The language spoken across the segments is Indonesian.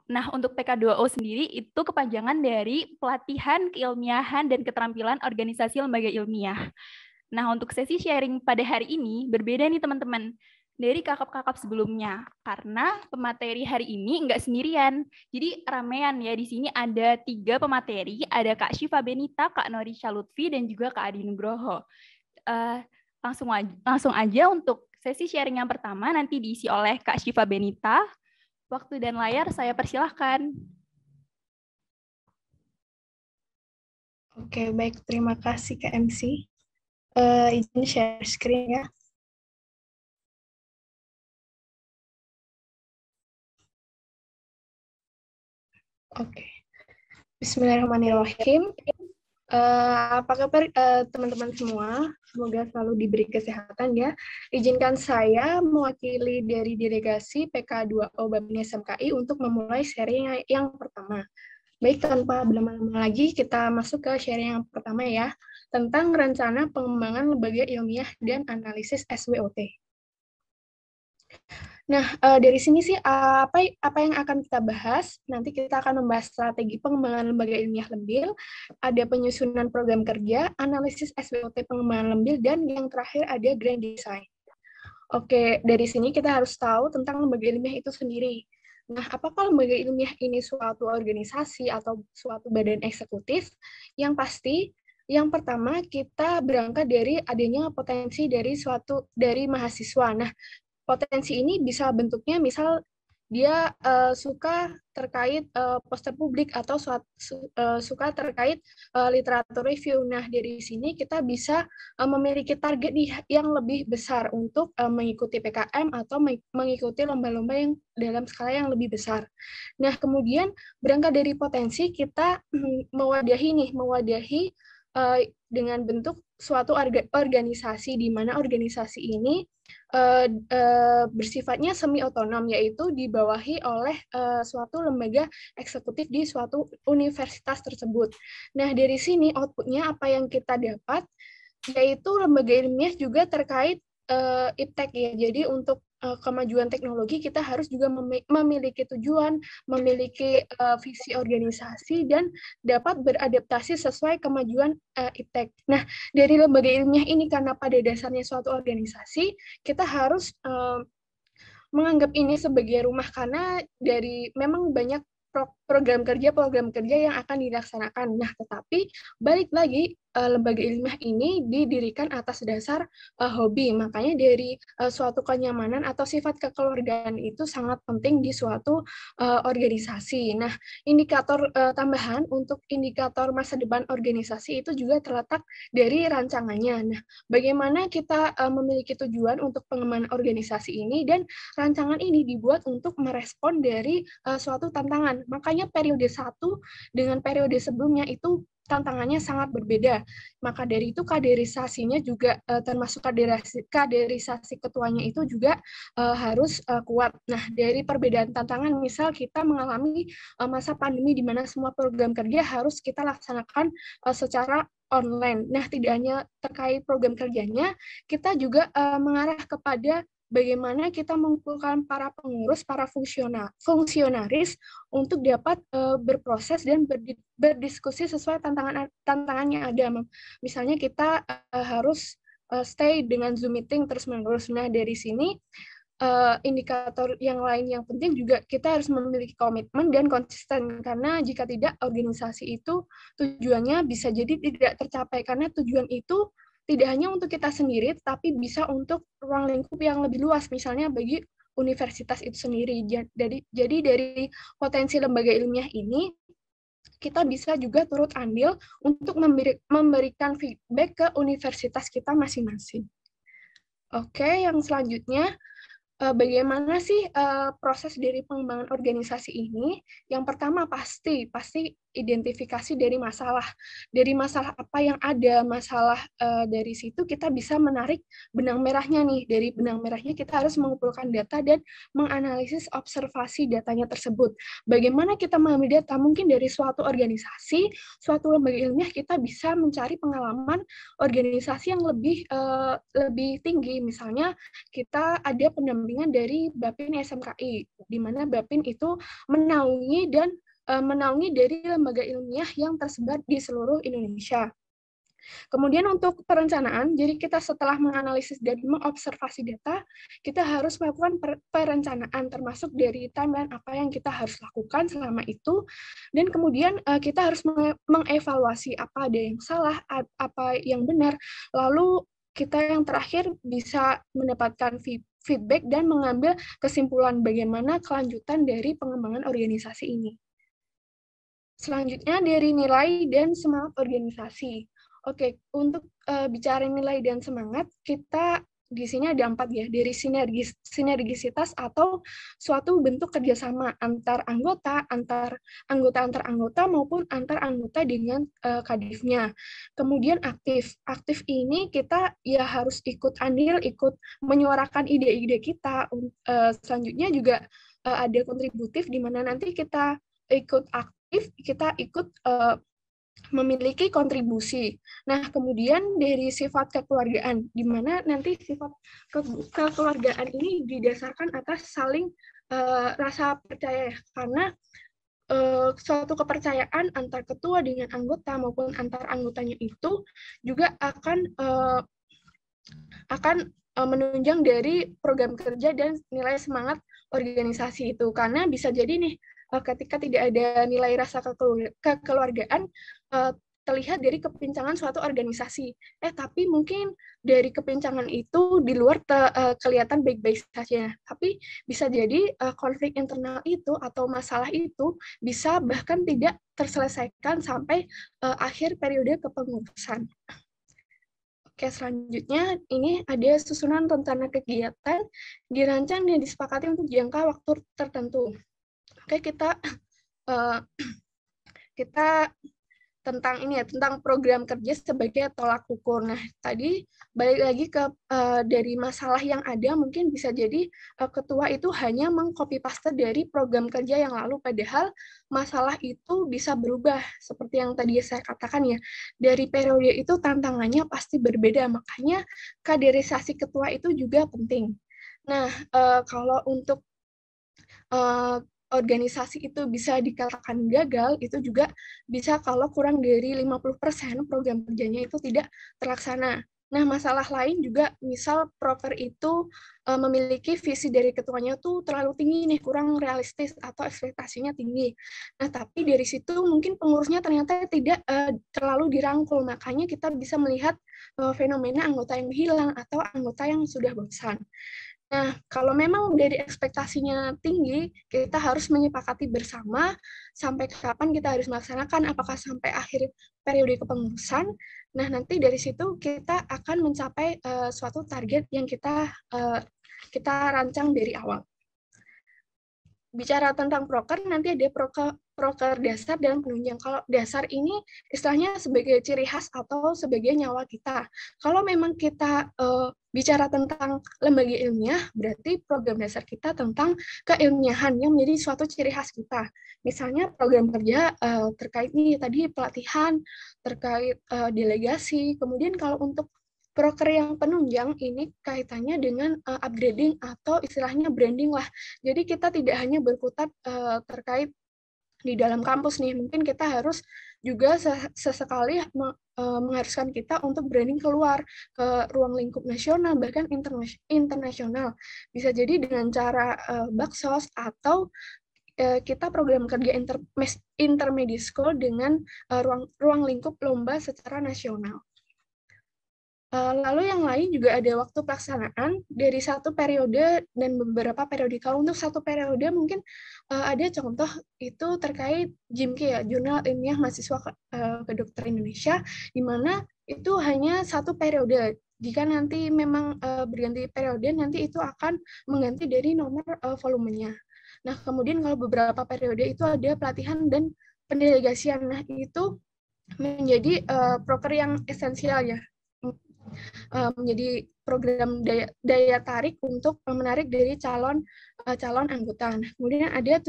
Nah, untuk PK2O sendiri itu kepanjangan dari Pelatihan Keilmiahan dan Keterampilan Organisasi Lembaga Ilmiah. Nah, untuk sesi sharing pada hari ini berbeda nih teman-teman dari kakap-kakap sebelumnya, karena pemateri hari ini nggak sendirian. Jadi ramean ya, di sini ada 3 pemateri, ada Kak Syifa Benita, Kak Norisha Lutfi, dan juga Kak Adi Nugroho. Langsung aja untuk sesi sharing yang pertama nanti diisi oleh Kak Syifa Benita. Waktu dan layar saya persilahkan. Oke, baik. Terima kasih Kak MC. Izin share screen ya. Oke. Bismillahirrahmanirrahim. Apa kabar teman-teman semua? Semoga selalu diberi kesehatan ya. Izinkan saya mewakili dari delegasi PK2O Babin SMKI untuk memulai sharing yang pertama. Baik, tanpa berlama-lama lagi, kita masuk ke sharing yang pertama ya, tentang rencana pengembangan lembaga ilmiah dan analisis SWOT. Nah, dari sini sih apa yang akan kita bahas? Nanti kita akan membahas strategi pengembangan lembaga ilmiah lembil, ada penyusunan program kerja, analisis SWOT pengembangan lembil, dan yang terakhir ada grand design. Oke, dari sini kita harus tahu tentang lembaga ilmiah itu sendiri. Nah, apakah lembaga ilmiah ini suatu organisasi atau suatu badan eksekutif? Yang pasti, yang pertama kita berangkat dari adanya potensi dari mahasiswa. Nah, potensi ini bisa bentuknya misal dia suka terkait poster publik atau suka terkait literatur review. Nah, dari sini kita bisa memiliki target yang lebih besar untuk mengikuti PKM atau mengikuti lomba-lomba yang dalam skala yang lebih besar. Nah, kemudian berangkat dari potensi kita mewadahi dengan bentuk suatu organisasi, di mana organisasi ini bersifatnya semi otonom, yaitu dibawahi oleh suatu lembaga eksekutif di suatu universitas tersebut. Nah, dari sini outputnya apa yang kita dapat, yaitu lembaga ilmiah juga terkait iptek ya. Jadi untuk kemajuan teknologi kita harus juga memiliki tujuan, memiliki visi organisasi, dan dapat beradaptasi sesuai kemajuan iptek. Nah, dari lembaga ilmiah ini karena pada dasarnya suatu organisasi, kita harus menganggap ini sebagai rumah karena dari memang banyak program kerja yang akan dilaksanakan. Nah, tetapi balik lagi lembaga ilmiah ini didirikan atas dasar hobi. Makanya dari suatu kenyamanan atau sifat kekeluargaan itu sangat penting di suatu organisasi. Nah, indikator tambahan untuk indikator masa depan organisasi itu juga terletak dari rancangannya. Nah, bagaimana kita memiliki tujuan untuk pengembangan organisasi ini, dan rancangan ini dibuat untuk merespon dari suatu tantangan. Makanya periode 1 dengan periode sebelumnya itu tantangannya sangat berbeda. Maka dari itu kaderisasinya juga termasuk kaderisasi ketuanya itu juga harus kuat. Nah, dari perbedaan tantangan, misal kita mengalami masa pandemi di mana semua program kerja harus kita laksanakan secara online. Nah, tidak hanya terkait program kerjanya, kita juga mengarah kepada bagaimana kita mengumpulkan para pengurus, para fungsionaris untuk dapat berproses dan berdiskusi sesuai tantangan yang ada. Misalnya kita harus stay dengan Zoom meeting terus-menerus. Nah, dari sini indikator yang lain yang penting juga kita harus memiliki komitmen dan konsisten, karena jika tidak organisasi itu tujuannya bisa jadi tidak tercapai, karena tujuan itu tidak hanya untuk kita sendiri, tapi bisa untuk ruang lingkup yang lebih luas, misalnya bagi universitas itu sendiri. Jadi dari potensi lembaga ilmiah ini, kita bisa juga turut andil untuk memberikan feedback ke universitas kita masing-masing. Oke, yang selanjutnya, bagaimana sih proses dari pengembangan organisasi ini? Yang pertama pasti identifikasi dari masalah apa yang ada, masalah dari situ kita bisa menarik benang merahnya nih. Dari benang merahnya kita harus mengumpulkan data dan menganalisis observasi datanya tersebut. Bagaimana kita mengambil data? Mungkin dari suatu organisasi, suatu lembaga ilmiah kita bisa mencari pengalaman organisasi yang lebih tinggi. Misalnya kita ada pendampingan dari Bapin SMKI, di mana Bapin itu menaungi dari lembaga ilmiah yang tersebar di seluruh Indonesia. Kemudian untuk perencanaan, jadi kita setelah menganalisis dan mengobservasi data, kita harus melakukan perencanaan termasuk dari timeline apa yang kita harus lakukan selama itu, dan kemudian kita harus mengevaluasi apa ada yang salah, apa yang benar, lalu kita yang terakhir bisa mendapatkan feedback dan mengambil kesimpulan bagaimana kelanjutan dari pengembangan organisasi ini. Selanjutnya dari nilai dan semangat organisasi. Oke, untuk bicara nilai dan semangat, kita di sini ada 4 ya, dari sinergisitas atau suatu bentuk kerjasama antar anggota maupun antar anggota dengan kadifnya. Kemudian aktif ini kita ya harus ikut andil, ikut menyuarakan ide-ide kita. Selanjutnya juga ada kontributif di mana nanti kita ikut aktif, kita ikut memiliki kontribusi. Nah, kemudian dari sifat kekeluargaan, di mana nanti sifat kekeluargaan ini didasarkan atas saling rasa percaya, karena suatu kepercayaan antar ketua dengan anggota maupun antar anggotanya itu juga akan menunjang dari program kerja dan nilai semangat organisasi itu. Karena bisa jadi nih, ketika tidak ada nilai rasa kekeluargaan, terlihat dari kepincangan suatu organisasi. Tapi mungkin dari kepincangan itu di luar kelihatan baik-baik saja. Tapi bisa jadi konflik internal itu atau masalah itu bisa bahkan tidak terselesaikan sampai akhir periode kepengurusan. Oke, selanjutnya ini ada susunan rencana kegiatan dirancang dan disepakati untuk jangka waktu tertentu. Oke, kita tentang ini ya, tentang program kerja sebagai tolak ukur. Nah, tadi balik lagi ke dari masalah yang ada, mungkin bisa jadi ketua itu hanya meng-copy paste dari program kerja yang lalu, padahal masalah itu bisa berubah. Seperti yang tadi saya katakan ya, dari periode itu tantangannya pasti berbeda, makanya kaderisasi ketua itu juga penting. Nah, kalau untuk organisasi itu bisa dikatakan gagal, itu juga bisa kalau kurang dari 50% program kerjanya itu tidak terlaksana. Nah, masalah lain juga, misal proker itu memiliki visi dari ketuanya tuh terlalu tinggi nih, kurang realistis atau ekspektasinya tinggi. Nah, tapi dari situ mungkin pengurusnya ternyata tidak terlalu dirangkul, makanya kita bisa melihat fenomena anggota yang hilang atau anggota yang sudah bosan. Nah, kalau memang dari ekspektasinya tinggi, kita harus menyepakati bersama sampai kapan kita harus melaksanakan, apakah sampai akhir periode kepengurusan. Nah, nanti dari situ kita akan mencapai suatu target yang kita rancang dari awal. Bicara tentang proker, nanti ada proker dasar dan penunjang. Kalau dasar ini istilahnya sebagai ciri khas atau sebagai nyawa kita. Kalau memang kita bicara tentang lembaga ilmiah, berarti program dasar kita tentang keilmiahan yang menjadi suatu ciri khas kita. Misalnya program kerja terkait nih tadi pelatihan, terkait delegasi. Kemudian kalau untuk proker yang penunjang ini kaitannya dengan upgrading atau istilahnya branding lah. Jadi kita tidak hanya berkutat terkait di dalam kampus nih, mungkin kita harus juga sesekali mengharuskan kita untuk branding keluar ke ruang lingkup nasional, bahkan internasional. Bisa jadi dengan cara baksos atau kita program kerja intermediate school dengan ruang lingkup lomba secara nasional. Lalu yang lain juga ada waktu pelaksanaan dari satu periode dan beberapa periode. Kalau untuk satu periode mungkin ada contoh itu terkait JIMK ya, Jurnal Ilmiah Mahasiswa Kedokteran Indonesia, di mana itu hanya satu periode. Jika nanti memang berganti periode, nanti itu akan mengganti dari nomor volumenya. Nah, kemudian kalau beberapa periode itu ada pelatihan dan pendelegasian. Nah, itu menjadi proker yang esensial ya, menjadi program daya tarik untuk menarik dari calon anggota. Nah, kemudian ada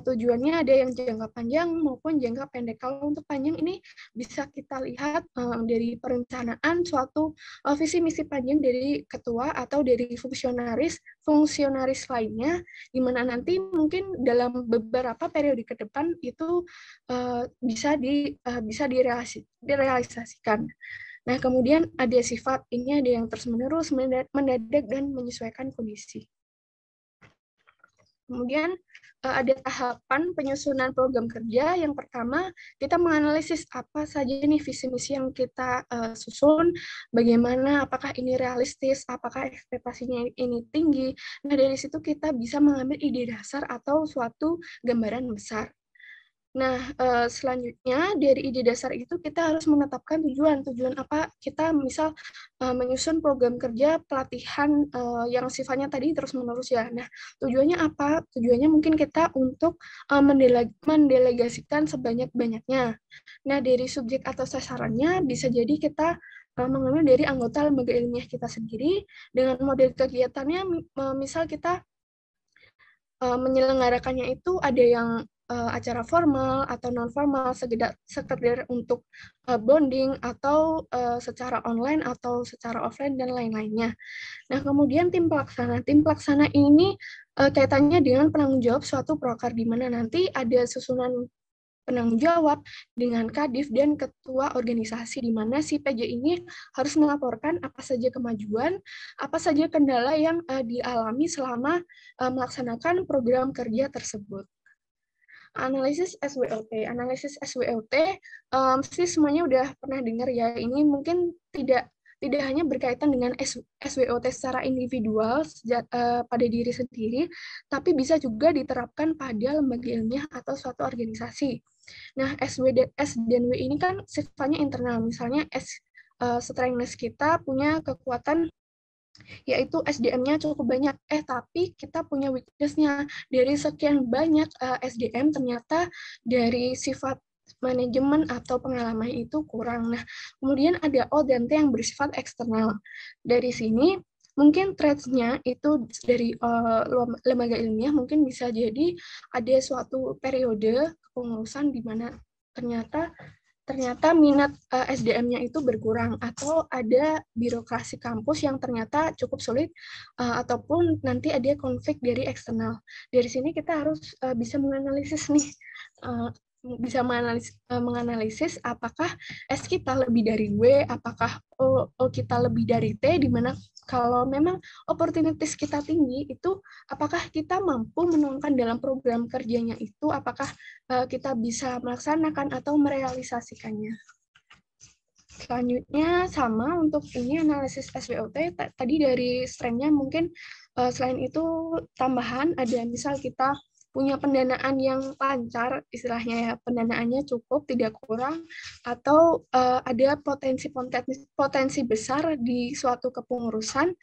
tujuannya ada yang jangka panjang maupun jangka pendek. Kalau untuk panjang ini bisa kita lihat dari perencanaan suatu visi misi panjang dari ketua atau dari fungsionaris lainnya, di mana nanti mungkin dalam beberapa periode ke depan itu bisa direalisasikan. Nah, kemudian ada sifat, ini ada yang terus-menerus, mendadak, dan menyesuaikan kondisi. Kemudian ada tahapan penyusunan program kerja. Yang pertama, kita menganalisis apa saja nih visi misi yang kita susun, bagaimana, apakah ini realistis, apakah ekspektasinya ini tinggi. Nah, dari situ kita bisa mengambil ide dasar atau suatu gambaran besar. Nah, selanjutnya dari ide dasar itu kita harus menetapkan tujuan apa kita misal menyusun program kerja pelatihan yang sifatnya tadi terus-menerus ya. Nah, tujuannya apa? Tujuannya mungkin kita untuk mendelegasikan sebanyak-banyaknya. Nah, dari subjek atau sasarannya bisa jadi kita mengambil dari anggota lembaga ilmiah kita sendiri dengan model kegiatannya, misal kita menyelenggarakannya itu ada yang acara formal atau non formal, sekedar untuk bonding atau secara online atau secara offline dan lain-lainnya. Nah, kemudian tim pelaksana ini kaitannya dengan penanggung jawab suatu proker, di mana nanti ada susunan penanggung jawab dengan Kadif dan ketua organisasi, di mana si PJ ini harus melaporkan apa saja kemajuan, apa saja kendala yang dialami selama melaksanakan program kerja tersebut. Analisis SWOT, sih semuanya udah pernah dengar ya. Ini mungkin tidak hanya berkaitan dengan SWOT secara individual pada diri sendiri, tapi bisa juga diterapkan pada lembaga ilmiah atau suatu organisasi. Nah, S dan W ini kan sifatnya internal. Misalnya strength kita punya kekuatan yaitu SDM-nya cukup banyak. Tapi kita punya weakness-nya. Dari sekian banyak SDM, ternyata dari sifat manajemen atau pengalaman itu kurang. Nah, kemudian ada O dan T yang bersifat eksternal. Dari sini, mungkin traits-nya itu dari lembaga ilmiah mungkin bisa jadi ada suatu periode kepengurusan di mana ternyata minat SDM-nya itu berkurang, atau ada birokrasi kampus yang ternyata cukup sulit, ataupun nanti ada konflik dari eksternal. Dari sini kita harus bisa menganalisis nih, menganalisis apakah S kita lebih dari W, apakah O kita lebih dari T, di mana kalau memang opportunities kita tinggi, itu apakah kita mampu menuangkan dalam program kerjanya itu, apakah kita bisa melaksanakan atau merealisasikannya. Selanjutnya sama untuk ini analisis SWOT, tadi dari strength-nya mungkin selain itu tambahan ada misal kita punya pendanaan yang lancar, istilahnya ya, pendanaannya cukup, tidak kurang, atau ada potensi besar di suatu kepengurusan,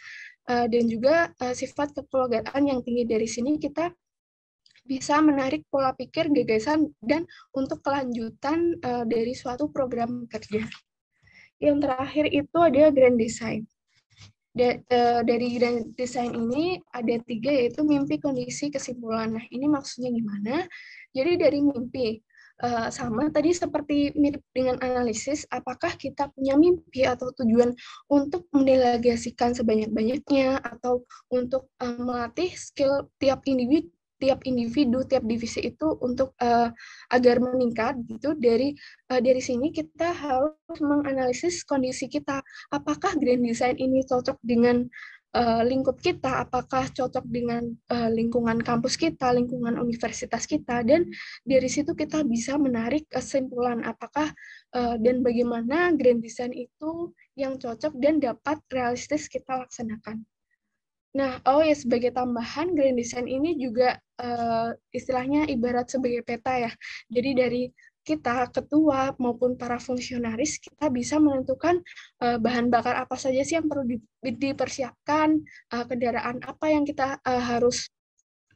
dan juga sifat kekeluargaan yang tinggi. Dari sini kita bisa menarik pola pikir, gagasan, dan untuk kelanjutan dari suatu program kerja. Yang terakhir itu ada grand design. Dari grand design ini ada 3, yaitu mimpi, kondisi, kesimpulan. Nah, ini maksudnya gimana? Jadi dari mimpi, sama tadi seperti mirip dengan analisis, apakah kita punya mimpi atau tujuan untuk mendelegasikan sebanyak-banyaknya, atau untuk melatih skill tiap individu, tiap divisi itu untuk agar meningkat gitu. Dari sini kita harus menganalisis kondisi kita. Apakah grand design ini cocok dengan lingkup kita, apakah cocok dengan lingkungan kampus kita, lingkungan universitas kita, dan dari situ kita bisa menarik kesimpulan apakah dan bagaimana grand design itu yang cocok dan dapat realistis kita laksanakan. Nah, sebagai tambahan, grand design ini juga istilahnya ibarat sebagai peta ya. Jadi dari kita, ketua maupun para fungsionaris, kita bisa menentukan bahan bakar apa saja sih yang perlu dipersiapkan, kendaraan apa yang kita harus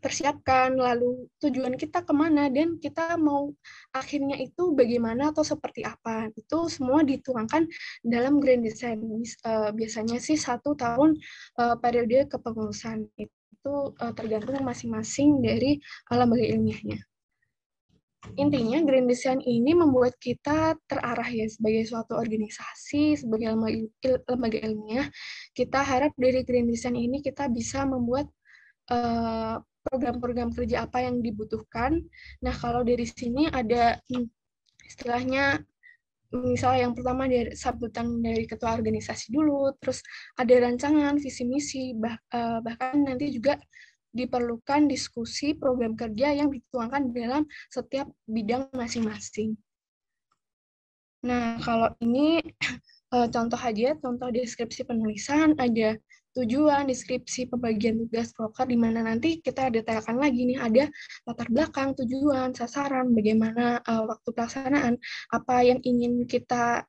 tersiapkan, lalu tujuan kita kemana, dan kita mau akhirnya itu bagaimana atau seperti apa. Itu semua dituangkan dalam grand design. Biasanya sih 1 tahun periode kepengurusan. Itu tergantung masing-masing dari lembaga ilmiahnya. Intinya grand design ini membuat kita terarah ya sebagai suatu organisasi, sebagai lembaga ilmiah. Kita harap dari grand design ini kita bisa membuat program-program kerja apa yang dibutuhkan. Nah, kalau dari sini ada istilahnya, misalnya yang pertama dari sambutan dari ketua organisasi dulu, terus ada rancangan visi misi, bahkan nanti juga diperlukan diskusi program kerja yang dituangkan dalam setiap bidang masing-masing. Nah, kalau ini contoh aja, contoh deskripsi penulisan, ada tujuan, deskripsi pembagian tugas proker, di mana nanti kita detailkan lagi nih, ada latar belakang, tujuan, sasaran, bagaimana waktu pelaksanaan, apa yang ingin kita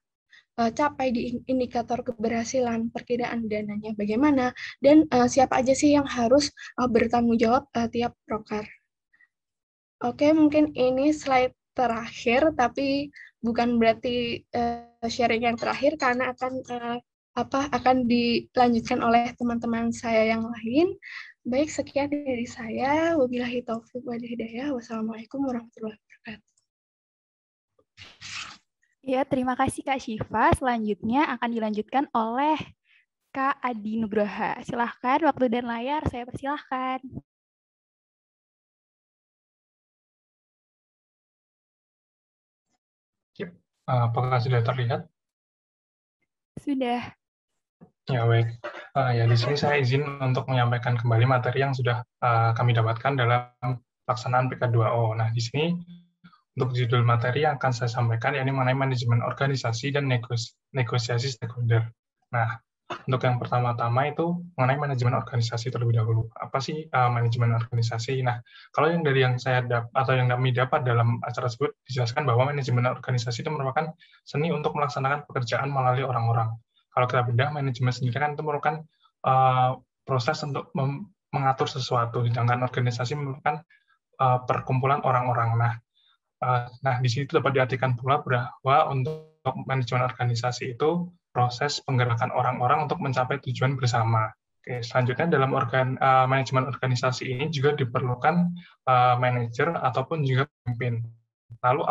capai di indikator keberhasilan, perkiraan dananya bagaimana, dan siapa aja sih yang harus bertanggung jawab tiap proker. Oke, mungkin ini slide terakhir, tapi bukan berarti sharing yang terakhir, karena akan dilanjutkan oleh teman-teman saya yang lain. Baik, sekian dari saya. Wabillahi taufiq wal hidayah. Wassalamualaikum warahmatullahi wabarakatuh. Ya, terima kasih Kak Syifa. Selanjutnya akan dilanjutkan oleh Kak Adi Nugroha. Silahkan, waktu dan layar saya persilahkan. Apakah sudah terlihat? Sudah. Ya, baik. Ya, di sini saya izin untuk menyampaikan kembali materi yang sudah kami dapatkan dalam pelaksanaan PK2O. Nah, di sini untuk judul materi yang akan saya sampaikan, yakni mengenai manajemen organisasi dan negosiasi stakeholder. Nah, untuk yang pertama-tama itu mengenai manajemen organisasi terlebih dahulu. Apa sih manajemen organisasi? Nah, kalau yang dari yang saya atau yang kami dapat dalam acara tersebut dijelaskan bahwa manajemen organisasi itu merupakan seni untuk melaksanakan pekerjaan melalui orang-orang. Kalau kita bedah, manajemen sendiri kan itu merupakan proses untuk mengatur sesuatu, sedangkan organisasi merupakan perkumpulan orang-orang. Nah, di situ dapat diartikan pula bahwa untuk manajemen organisasi itu proses penggerakan orang-orang untuk mencapai tujuan bersama. Oke, selanjutnya dalam manajemen organisasi ini juga diperlukan manajer ataupun juga pemimpin. Lalu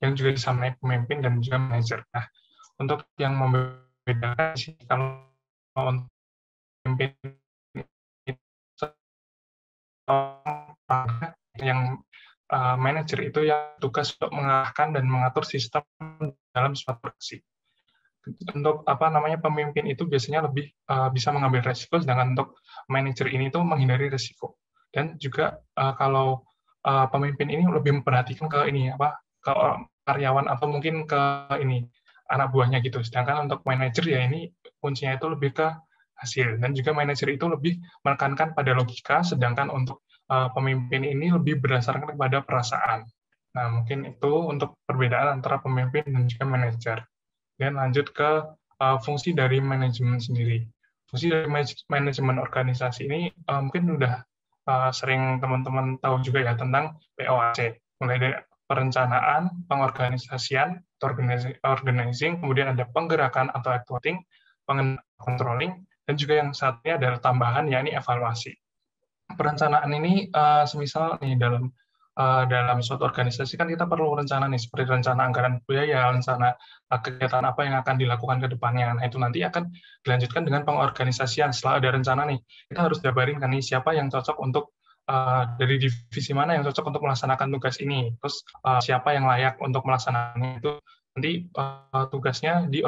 yang juga disampaikan pemimpin dan juga manajer. Nah, untuk yang membedakan sih, kalau untuk pemimpin yang manajer itu yang tugas untuk mengarahkan dan mengatur sistem dalam suatu aksi. Untuk pemimpin itu biasanya lebih bisa mengambil resiko, sedangkan untuk manajer ini tuh menghindari resiko. Dan juga kalau pemimpin ini lebih memperhatikan ke karyawan atau mungkin ke anak buahnya gitu. Sedangkan untuk manajer ya ini kuncinya itu lebih ke hasil, dan juga manajer itu lebih menekankan pada logika, sedangkan untuk pemimpin ini lebih berdasarkan kepada perasaan. Nah, mungkin itu untuk perbedaan antara pemimpin dan juga manajer. Dan lanjut ke fungsi dari manajemen sendiri. Fungsi dari manajemen organisasi ini mungkin udah sering teman-teman tahu juga ya tentang POAC, mulai dari perencanaan, pengorganisasian, organizing, kemudian ada penggerakan atau activating, controlling, dan juga yang satunya adalah tambahan, yakni evaluasi. Perencanaan ini semisal nih dalam suatu organisasi kan kita perlu rencana nih, seperti rencana anggaran biaya, rencana kegiatan apa yang akan dilakukan ke depannya. Nah, itu nanti akan dilanjutkan dengan pengorganisasian. Setelah ada rencana nih, kita harus jabarin kan nih siapa yang cocok untuk dari divisi mana yang cocok untuk melaksanakan tugas ini. Terus siapa yang layak untuk melaksanakannya, itu nanti tugasnya di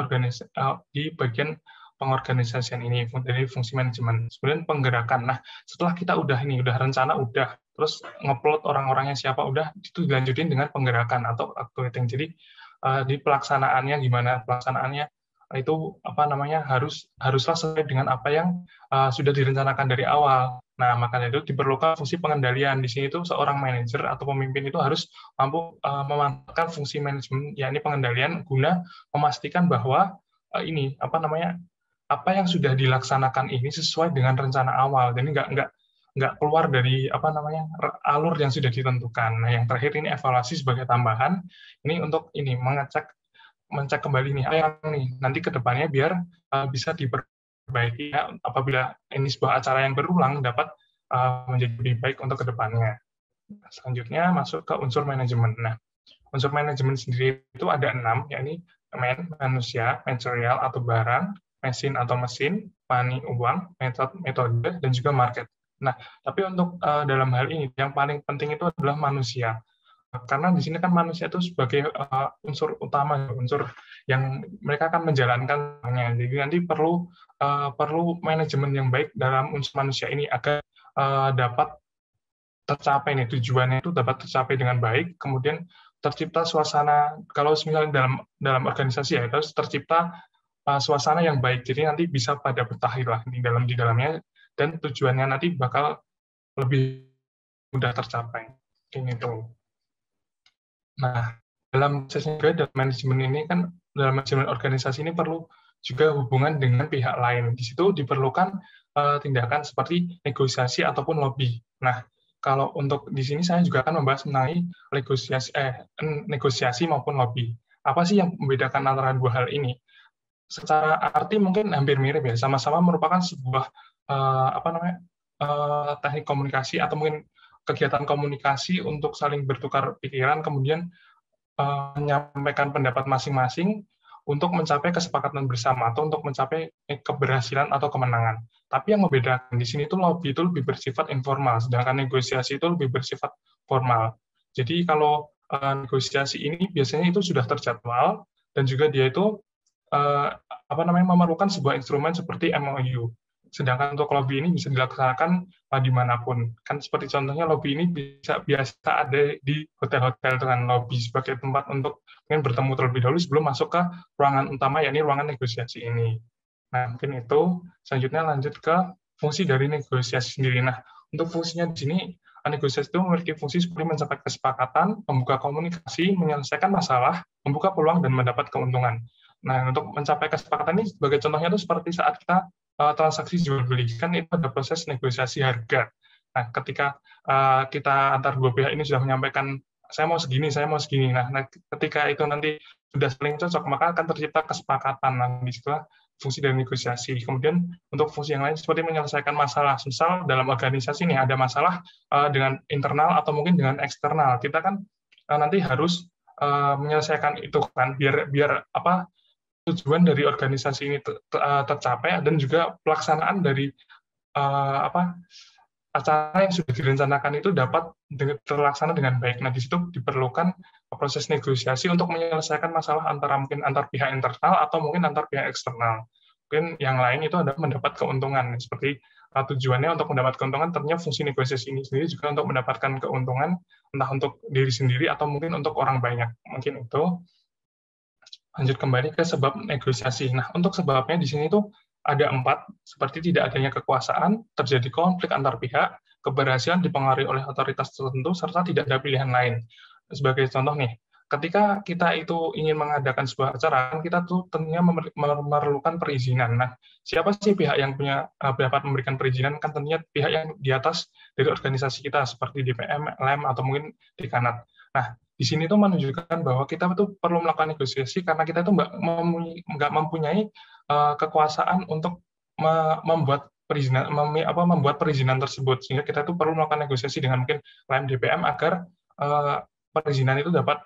bagian pengorganisasian ini dari fungsi manajemen. Kemudian penggerakan. Nah, setelah kita udah rencana terus ngeplot orang-orangnya siapa itu dilanjutin dengan penggerakan atau activating. Jadi di pelaksanaannya gimana? Pelaksanaannya itu haruslah sesuai dengan apa yang sudah direncanakan dari awal. Nah, makanya itu diperlukan fungsi pengendalian. Di sini itu seorang manajer atau pemimpin itu harus mampu memanfaatkan fungsi manajemen, yakni pengendalian, guna memastikan bahwa apa yang sudah dilaksanakan ini sesuai dengan rencana awal. Jadi nggak keluar dari alur yang sudah ditentukan. Nah, yang terakhir ini evaluasi sebagai tambahan. Ini untuk mengecek kembali nih apa yang nanti ke depannya biar bisa diperbaiki ya, apabila ini sebuah acara yang berulang dapat menjadi lebih baik untuk ke depannya. Selanjutnya masuk ke unsur manajemen. Nah, unsur manajemen sendiri itu ada 6, yakni manusia, material atau barang, mesin atau mesin, money uang, metode, dan juga market. Nah, tapi untuk dalam hal ini yang paling penting itu adalah manusia. Karena di sini kan manusia itu sebagai unsur utama, unsur yang mereka akan menjalankannya. Jadi nanti perlu manajemen yang baik dalam unsur manusia ini agar dapat tercapai tujuannya itu dapat tercapai dengan baik. Kemudian tercipta suasana, kalau misalnya dalam organisasi ya, terus tercipta suasana yang baik. Jadi nanti bisa pada bertahan lah di dalamnya, dan tujuannya nanti bakal lebih mudah tercapai. Ini tuh. Nah, dalam manajemen ini kan, dalam manajemen organisasi ini perlu juga hubungan dengan pihak lain. Di situ diperlukan tindakan seperti negosiasi ataupun lobby. Nah, kalau untuk di sini saya juga akan membahas mengenai negosiasi maupun lobby. Apa sih yang membedakan antara dua hal ini? Secara arti mungkin hampir mirip ya, sama-sama merupakan sebuah teknik komunikasi atau mungkin kegiatan komunikasi untuk saling bertukar pikiran, kemudian menyampaikan pendapat masing-masing untuk mencapai kesepakatan bersama atau untuk mencapai keberhasilan atau kemenangan. Tapi yang membedakan di sini itu lobby itu lebih bersifat informal, sedangkan negosiasi itu lebih bersifat formal. Jadi kalau negosiasi ini biasanya itu sudah terjadwal dan juga dia itu memerlukan sebuah instrumen seperti MOU. Sedangkan untuk lobby ini bisa dilaksanakan dimanapun. Kan seperti contohnya lobby ini biasa ada di hotel-hotel dengan lobby sebagai tempat untuk bertemu terlebih dahulu sebelum masuk ke ruangan utama, yakni ruangan negosiasi ini. Nah, mungkin itu. Selanjutnya lanjut ke fungsi dari negosiasi sendiri. Nah, untuk fungsinya di sini, negosiasi itu memiliki fungsi seperti mencapai kesepakatan, membuka komunikasi, menyelesaikan masalah, membuka peluang, dan mendapat keuntungan. Nah, untuk mencapai kesepakatan ini sebagai contohnya itu seperti saat kita transaksi jual beli, kan itu ada proses negosiasi harga. Nah, ketika kita antar dua pihak ini sudah menyampaikan saya mau segini. Nah, ketika itu nanti sudah saling cocok, maka akan tercipta kesepakatan. Nah, disitulah fungsi dari negosiasi. Kemudian untuk fungsi yang lain seperti menyelesaikan masalah. Misal dalam organisasi ini ada masalah dengan internal atau mungkin dengan eksternal. Kita kan nanti harus menyelesaikan itu kan biar tujuan dari organisasi ini tercapai dan juga pelaksanaan dari acara yang sudah direncanakan itu dapat terlaksana dengan baik. Nah, di situ diperlukan proses negosiasi untuk menyelesaikan masalah mungkin antar pihak internal atau mungkin antar pihak eksternal. Mungkin yang lain itu adalah mendapat keuntungan. Seperti tujuannya untuk mendapat keuntungan, ternyata fungsi negosiasi ini sendiri juga untuk mendapatkan keuntungan, entah untuk diri sendiri atau mungkin untuk orang banyak. Mungkin itu. Lanjut kembali ke sebab negosiasi. Nah, untuk sebabnya di sini tuh ada 4, seperti tidak adanya kekuasaan, terjadi konflik antar pihak, keberhasilan dipengaruhi oleh otoritas tertentu, serta tidak ada pilihan lain. Sebagai contoh nih, ketika kita itu ingin mengadakan sebuah acara, kita tuh tentunya memerlukan perizinan. Nah, siapa sih pihak yang dapat memberikan perizinan? Kan tentunya pihak yang di atas dari organisasi kita, seperti DPM, LEM, atau mungkin Dekanat. Nah, di sini tuh menunjukkan bahwa kita tuh perlu melakukan negosiasi karena kita itu nggak mempunyai kekuasaan untuk membuat perizinan tersebut, sehingga kita tuh perlu melakukan negosiasi dengan mungkin LEM, DPM agar perizinan itu dapat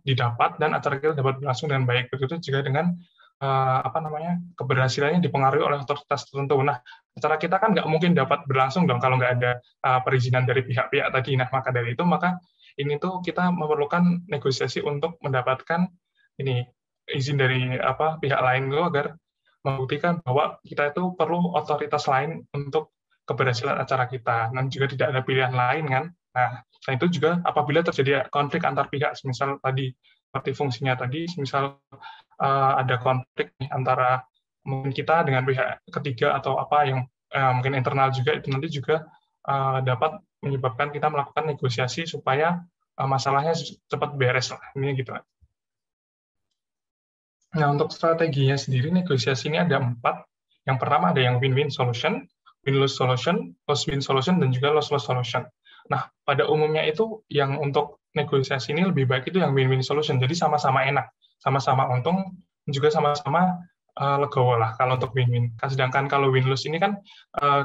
didapat dan acara kita dapat berlangsung dengan baik. Begitu juga dengan keberhasilannya dipengaruhi oleh otoritas tertentu. Nah, acara kita kan nggak mungkin dapat berlangsung dong kalau nggak ada perizinan dari pihak-pihak tadi. Nah, maka dari itu ini tuh kita memerlukan negosiasi untuk mendapatkan izin dari pihak lain itu agar membuktikan bahwa kita itu perlu otoritas lain untuk keberhasilan acara kita. Dan juga tidak ada pilihan lain kan. Nah, itu juga apabila terjadi konflik antar pihak, misal tadi seperti fungsinya tadi, misal ada konflik nih antara mungkin kita dengan pihak ketiga atau apa yang mungkin internal juga, itu nanti juga dapat menyebabkan kita melakukan negosiasi supaya masalahnya cepat beres lah. Ini gitu. Nah, untuk strateginya sendiri, negosiasi ini ada 4. Yang pertama ada yang win-win solution, win-lose solution, loss-win solution, dan juga loss-loss solution. Nah, pada umumnya itu yang untuk negosiasi ini lebih baik itu yang win-win solution. Jadi sama-sama enak, sama-sama untung, juga sama-sama legowo lah kalau untuk win-win. Sedangkan kalau win-lose ini kan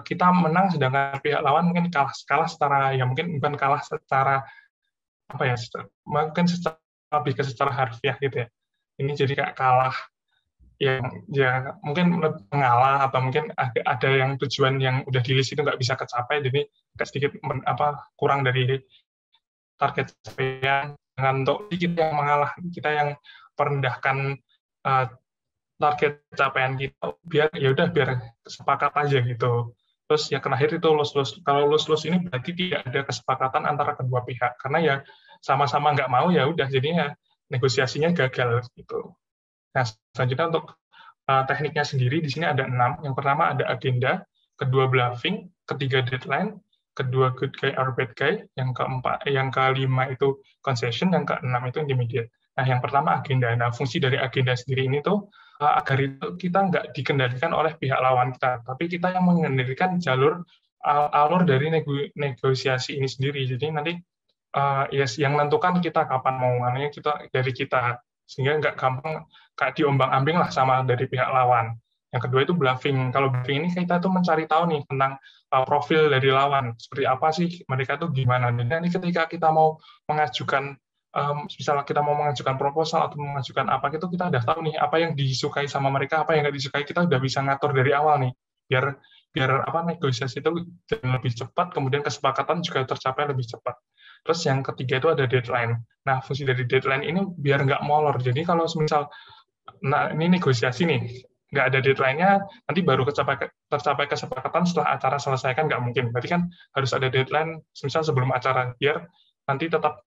kita menang, sedangkan pihak lawan mungkin kalah secara, ya mungkin bukan kalah secara, apa ya, mungkin secara lebih ke secara harfiah gitu ya. Ini jadi kayak kalah yang ya mungkin mengalah atau mungkin ada yang tujuan yang udah di list itu nggak bisa kecapai, jadi sedikit kurang dari target capaian. Dengan untuk kita yang mengalah, kita yang merendahkan target capaian kita, biar sepakat aja gitu. Terus yang terakhir itu loss-loss. Kalau loss-loss ini berarti tidak ada kesepakatan antara kedua pihak, karena ya sama-sama nggak mau, ya udah jadinya negosiasinya gagal gitu. Nah, selanjutnya untuk tekniknya sendiri di sini ada 6. Yang pertama ada agenda, kedua bluffing, ketiga deadline, kedua good guy or bad guy, yang kelima itu concession, yang keenam itu intermediate. Nah, yang pertama agenda. Nah, fungsi dari agenda sendiri ini tuh agar itu kita nggak dikendalikan oleh pihak lawan kita, tapi kita yang mengendalikan alur dari negosiasi ini sendiri. Jadi nanti yang menentukan kita kapan mau ngomongnya dari kita, sehingga nggak gampang kayak diombang-ambing lah sama dari pihak lawan. Yang kedua itu bluffing. Kalau bluffing ini kita tuh mencari tahu nih tentang profil dari lawan, seperti apa sih mereka tuh gimana. Dan nanti ketika kita mau mengajukan, misalnya kita mau mengajukan proposal atau mengajukan apa gitu, kita udah tahu nih apa yang disukai sama mereka, apa yang nggak disukai, kita udah bisa ngatur dari awal nih, biar negosiasi itu lebih cepat, kemudian kesepakatan juga tercapai lebih cepat. Terus yang ketiga itu ada deadline. Nah, fungsi dari deadline ini biar nggak molor. Jadi kalau misal, ini negosiasi nih, nggak ada deadline-nya, nanti baru tercapai kesepakatan setelah acara selesai, kan nggak mungkin. Berarti kan harus ada deadline, misal sebelum acara, biar nanti tetap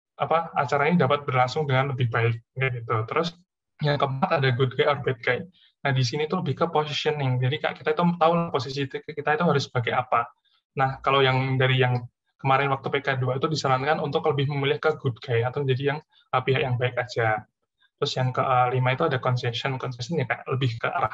acara ini dapat berlangsung dengan lebih baik. Gitu. Terus yang keempat ada good guy or bad guy. Nah, di sini tuh lebih ke positioning. Jadi kita itu tahu posisi kita itu harus sebagai apa. Nah, kalau yang dari yang kemarin waktu PK2 itu disarankan untuk lebih memilih ke good guy atau jadi yang pihak yang baik aja. Terus yang kelima itu ada concession. Concession ya kayak lebih ke arah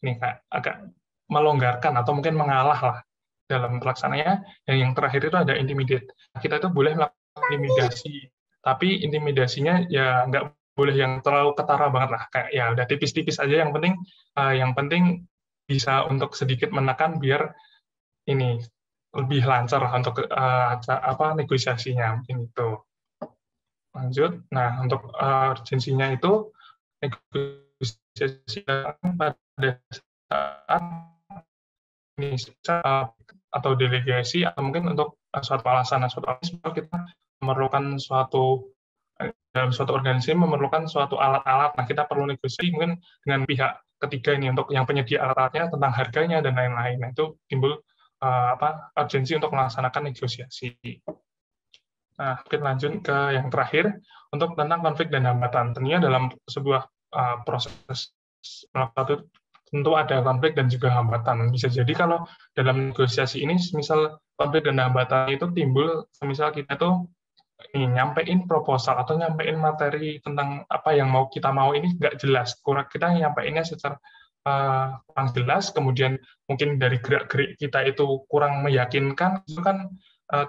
ini kayak agak melonggarkan atau mungkin mengalah lah dalam pelaksananya. Dan yang terakhir itu ada intermediate. Kita itu boleh melakukan intimidasi, tapi intimidasinya ya nggak boleh yang terlalu ketara banget lah, kayak ya udah tipis-tipis aja. Yang penting bisa untuk sedikit menekan biar ini lebih lancar lah untuk negosiasinya, mungkin itu. Lanjut. Nah, untuk urgensinya itu negosiasi pada saat ini atau delegasi, atau mungkin untuk suatu alasan. Kita memerlukan dalam suatu organisasi memerlukan suatu alat-alat. Nah, kita perlu negosiasi mungkin dengan pihak ketiga ini untuk yang penyedia alat-alatnya, tentang harganya dan lain-lain. Nah, itu timbul urgensi untuk melaksanakan negosiasi. Nah, mungkin lanjut ke yang terakhir untuk tentang konflik dan hambatan. Tentunya dalam sebuah proses tentu ada konflik dan juga hambatan. Bisa jadi kalau dalam negosiasi ini, misal konflik dan hambatan itu timbul, misal kita tuh nyampein proposal atau nyampein materi tentang apa yang kita mau ini nggak jelas, kita nyampeinnya secara kurang jelas, kemudian mungkin dari gerak-gerik kita itu kurang meyakinkan, itu kan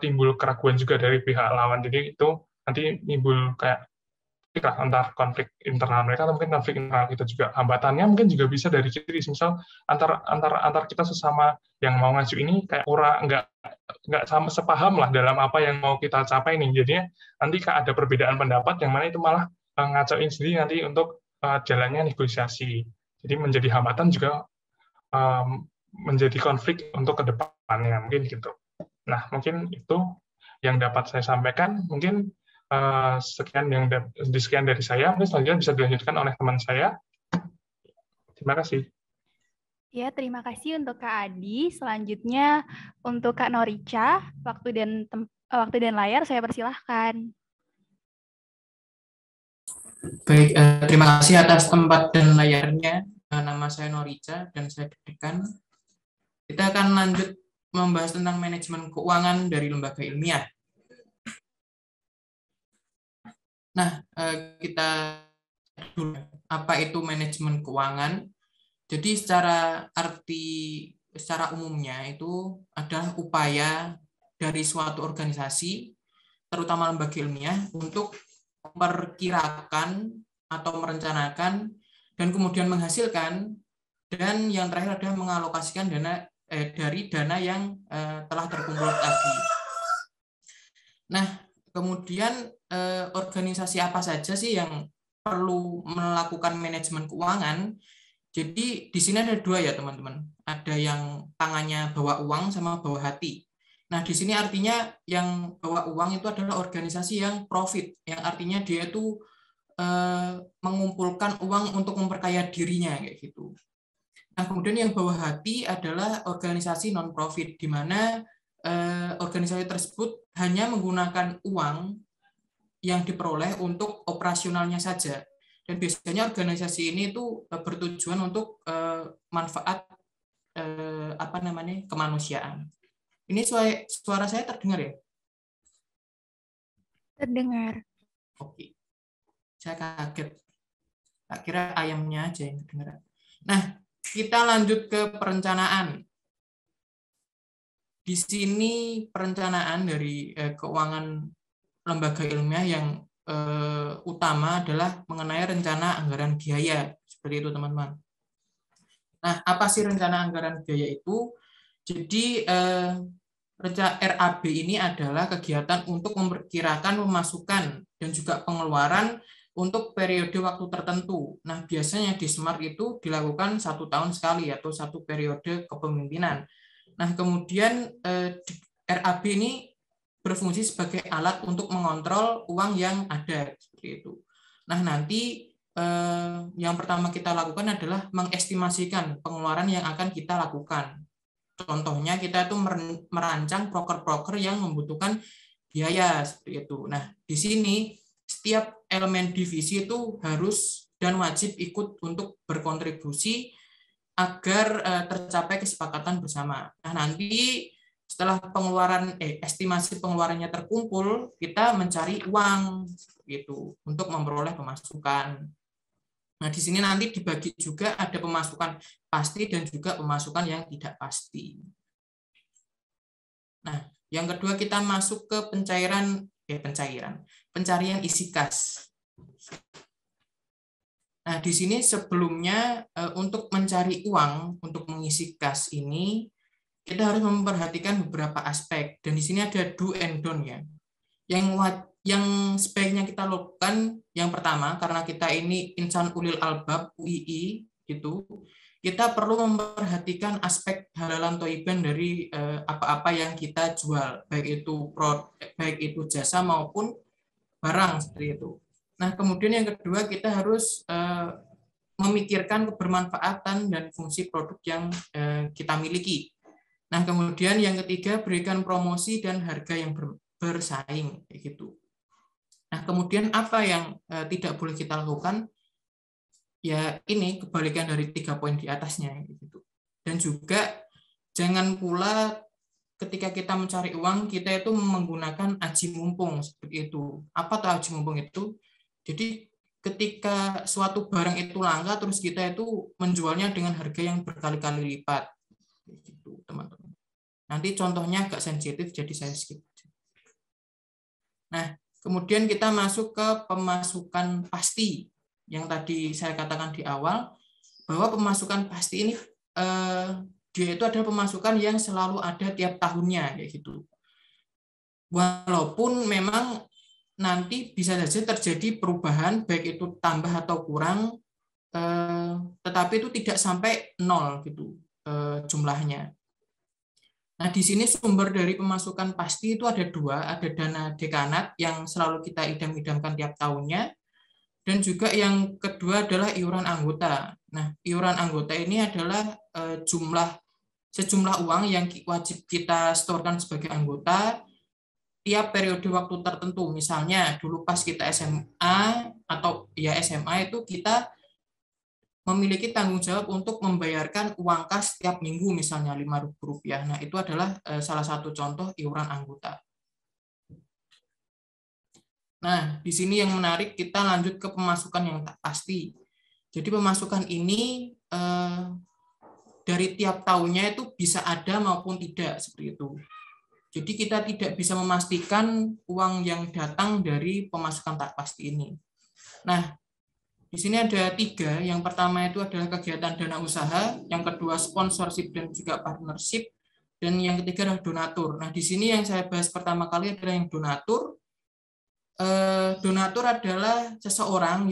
timbul keraguan juga dari pihak lawan. Jadi itu nanti timbul kayak antar konflik internal mereka, atau mungkin konflik internal kita juga. Hambatannya mungkin juga bisa dari kiri, misal antar kita sesama yang mau ngaju ini kayak kurang nggak sama sepaham lah dalam apa yang mau kita capai nih. Jadinya nanti ada perbedaan pendapat yang mana itu malah ngacauin sendiri nanti untuk jalannya negosiasi. Jadi menjadi hambatan juga menjadi konflik untuk kedepannya, mungkin gitu. Nah, mungkin itu yang dapat saya sampaikan. Mungkin sekian dari saya. Mungkin selanjutnya bisa dilanjutkan oleh teman saya. Terima kasih. Ya, terima kasih untuk Kak Adi. Selanjutnya untuk Kak Norica, waktu dan layar saya persilahkan. Baik, terima kasih atas tempat dan layarnya. Nama saya Norica dan saya deg-degan. Kita akan lanjut membahas tentang manajemen keuangan dari lembaga ilmiah. Nah, kita dulu apa itu manajemen keuangan. Jadi secara umumnya itu adalah upaya dari suatu organisasi, terutama lembaga ilmiah, untuk memperkirakan atau merencanakan dan kemudian menghasilkan, dan yang terakhir adalah mengalokasikan dari dana yang telah terkumpul tadi. Nah, kemudian organisasi apa saja sih yang perlu melakukan manajemen keuangan? Jadi di sini ada dua ya teman-teman. Ada yang tangannya bawa uang sama bawa hati. Nah di sini artinya yang bawa uang itu adalah organisasi yang profit, yang artinya dia itu mengumpulkan uang untuk memperkaya dirinya kayak gitu. Nah kemudian yang bawa hati adalah organisasi non profit, di mana organisasi tersebut hanya menggunakan uang yang diperoleh untuk operasionalnya saja. Dan biasanya organisasi ini itu bertujuan untuk manfaat kemanusiaan. Ini suara saya terdengar ya? Terdengar. Oke. Saya kaget. Tak kira ayamnya aja yang terdengar. Nah, kita lanjut ke perencanaan. Di sini perencanaan dari keuangan lembaga ilmiah yang utama adalah mengenai rencana anggaran biaya. Seperti itu, teman-teman. Nah, apa sih rencana anggaran biaya itu? Jadi, rencana RAB ini adalah kegiatan untuk memperkirakan pemasukan dan juga pengeluaran untuk periode waktu tertentu. Nah, biasanya di Smart itu dilakukan 1 tahun sekali atau 1 periode kepemimpinan. Nah, kemudian RAB ini berfungsi sebagai alat untuk mengontrol uang yang ada seperti itu. Nah, nanti yang pertama kita lakukan adalah mengestimasikan pengeluaran yang akan kita lakukan. Contohnya kita itu merancang proker-proker yang membutuhkan biaya seperti itu. Nah, di sini setiap elemen divisi itu harus dan wajib ikut untuk berkontribusi agar tercapai kesepakatan bersama. Nah, nanti setelah estimasi pengeluarannya terkumpul, kita mencari uang gitu untuk memperoleh pemasukan. Nah, di sini nanti dibagi juga ada pemasukan pasti dan juga pemasukan yang tidak pasti. Nah, yang kedua kita masuk ke pencarian isi kas. Nah, di sini sebelumnya untuk mencari uang untuk mengisi kas ini kita harus memperhatikan beberapa aspek, dan di sini ada do and don't ya. Yang sebaiknya kita lakukan yang pertama, karena kita ini insan ulil albab UII gitu, kita perlu memperhatikan aspek halalan toiban dari apa-apa yang kita jual, baik itu jasa maupun barang seperti itu. Nah, kemudian yang kedua kita harus memikirkan kebermanfaatan dan fungsi produk yang kita miliki. Nah, kemudian yang ketiga, berikan promosi dan harga yang bersaing, gitu. Nah, kemudian apa yang tidak boleh kita lakukan? Ya, ini kebalikan dari 3 poin di atasnya, gitu. Dan juga jangan pula ketika kita mencari uang, kita itu menggunakan aji mumpung seperti itu. Apa tuh aji mumpung itu? Jadi ketika suatu barang itu langka, terus kita itu menjualnya dengan harga yang berkali-kali lipat. Gitu, teman-teman. Nanti contohnya agak sensitif, jadi saya skip. Nah, kemudian kita masuk ke pemasukan pasti. Yang tadi saya katakan di awal, bahwa pemasukan pasti ini dia itu adalah pemasukan yang selalu ada tiap tahunnya, kayak gitu. Walaupun memang nanti bisa saja terjadi perubahan, baik itu tambah atau kurang, tetapi itu tidak sampai 0 gitu jumlahnya. Nah, di sini sumber dari pemasukan pasti itu ada 2, ada dana dekanat yang selalu kita idam-idamkan tiap tahunnya, dan juga yang kedua adalah iuran anggota. Nah, iuran anggota ini adalah sejumlah uang yang wajib kita setorkan sebagai anggota tiap periode waktu tertentu. Misalnya dulu pas kita SMA atau ya SMA itu kita memiliki tanggung jawab untuk membayarkan uang kas setiap minggu misalnya Rp5.000. Nah, itu adalah salah satu contoh iuran anggota. Nah, di sini yang menarik kita lanjut ke pemasukan yang tak pasti. Jadi pemasukan ini dari tiap tahunnya itu bisa ada maupun tidak seperti itu. Jadi kita tidak bisa memastikan uang yang datang dari pemasukan tak pasti ini. Nah, di sini ada 3. Yang pertama itu adalah kegiatan dana usaha, yang kedua sponsorship dan juga partnership, dan yang ketiga adalah donatur. Nah, di sini yang saya bahas pertama kali adalah yang donatur. Donatur adalah seseorang